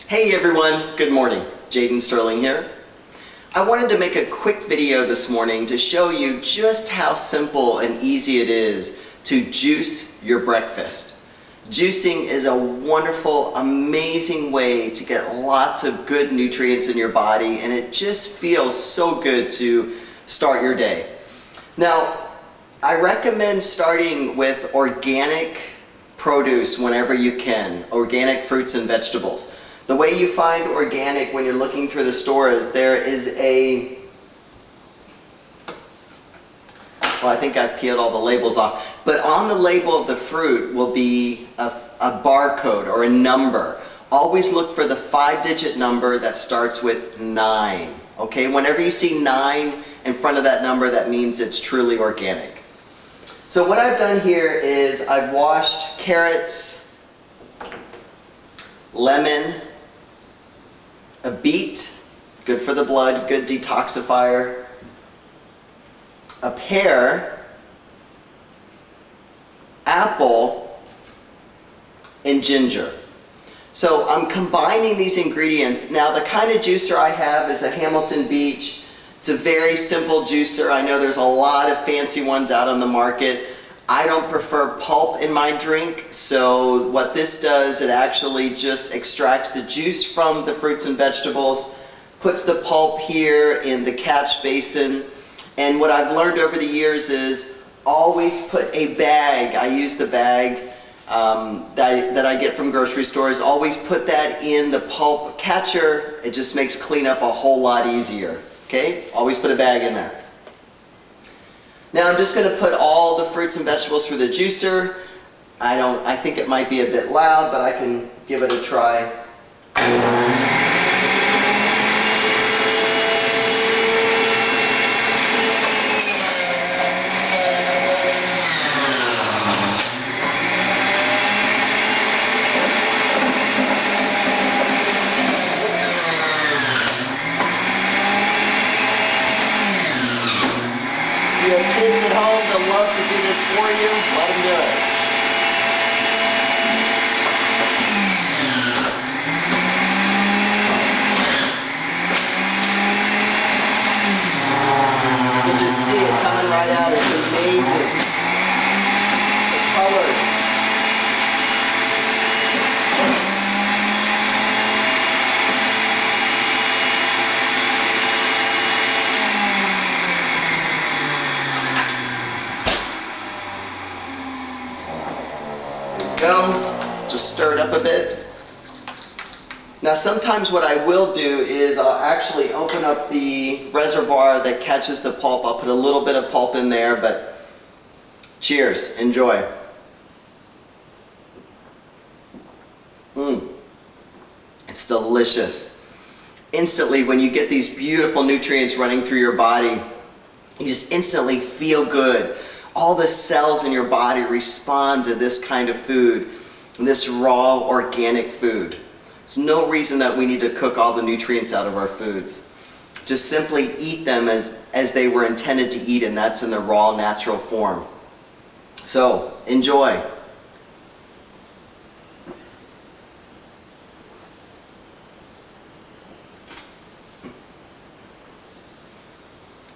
Hey everyone, good morning. Jaden Sterling here. I wanted to make a quick video this morning to show you just how simple and easy it is to juice your breakfast. Juicing is a wonderful, amazing way to get lots of good nutrients in your body, and it just feels so good to start your day. Now, I recommend starting with organic produce whenever you can, organic fruits and vegetables. The way you find organic when you're looking through the store is there is I think I've peeled all the labels off, but on the label of the fruit will be a barcode or a number. Always look for the 5-digit number that starts with 9. Okay, whenever you see 9 in front of that number, that means it's truly organic. So what I've done here is I've washed carrots, lemon, a beet, good for the blood, good detoxifier, a pear, apple, and ginger. So I'm combining these ingredients. Now the kind of juicer I have is a Hamilton Beach. It's a very simple juicer. I know there's a lot of fancy ones out on the market. I don't prefer pulp in my drink, so what this does, it actually just extracts the juice from the fruits and vegetables, puts the pulp here in the catch basin, and what I've learned over the years is always put a bag. I use the bag that I get from grocery stores. Always put that in the pulp catcher. It just makes cleanup a whole lot easier. Okay? Always put a bag in there. Now I'm just going to put all the fruits and vegetables through the juicer. I think it might be a bit loud, but I can give it a try. If you have kids at home that love to do this for you, let them do it. You can just see it coming right out. It's amazing. The color. Go. Just stir it up a bit. Now sometimes what I will do is I'll actually open up the reservoir that catches the pulp. I'll put a little bit of pulp in there, but cheers, enjoy. It's delicious. Instantly, when you get these beautiful nutrients running through your body, you just instantly feel good. All the cells in your body respond to this kind of food, this raw organic food. There's no reason that we need to cook all the nutrients out of our foods. Just simply eat them as they were intended to eat, and that's in the raw, natural form. So, enjoy.